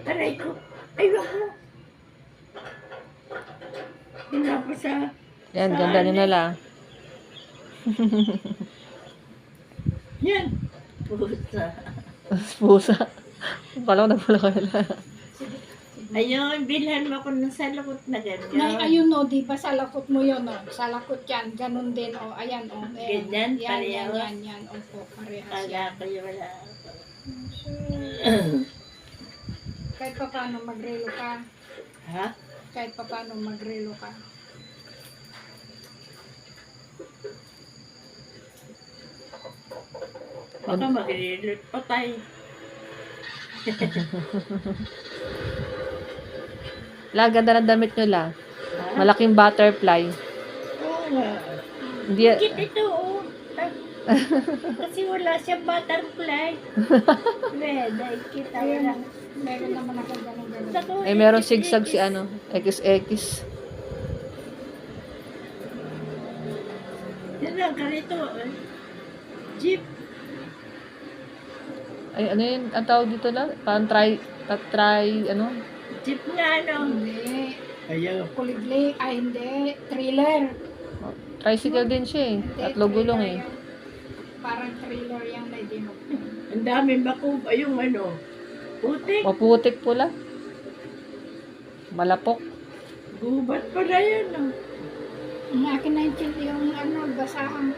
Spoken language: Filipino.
Aray ko. Ay, wag mo. Hinapa sa... Yan, ganda ni Nala. Yan. Pusa. Pusa. Kala ko nagpula ka nila. Ayun, bilhan mo ako ng salakot na ganyan. Nay, ayun o, di ba sa lakot mo yun o? Sa lakot yan, ganun din o. Ayan o. Ganyan, yan, pareho? yan. Opo, parehas Kala yan. ko yung wala. Kahit pa paano magrelo ka. Ha? Kahit pa paano magrelo ka. Baka mag-reload pa tayo. La, ganda ng damit nyo, La. Ha? Malaking butterfly. Oo nga. Hindi, Kit ito, oh. Kasi wala siyang butterfly. Wala, kita wala. Meron naman ako ganun. Naku, eh, meron ikit, sigsag ikit. si ano, XX. Yan lang, ganito. Jeep. Ay, ano yun? Ang tawag dito lang? Parang try, ano? Jeep nga, ano. Hindi. Ayaw. Kuliglig. Ay, hindi. Thriller. Tricycle din siya eh. Hindi, Tatlo gulong eh. thriller yan. Parang thriller yung may dinok. Ang dami bakub. Ayong ano. Putik. Maputik pula. Malapok. Gubat pa na yan, oh. Ang akin na yung ano, basahan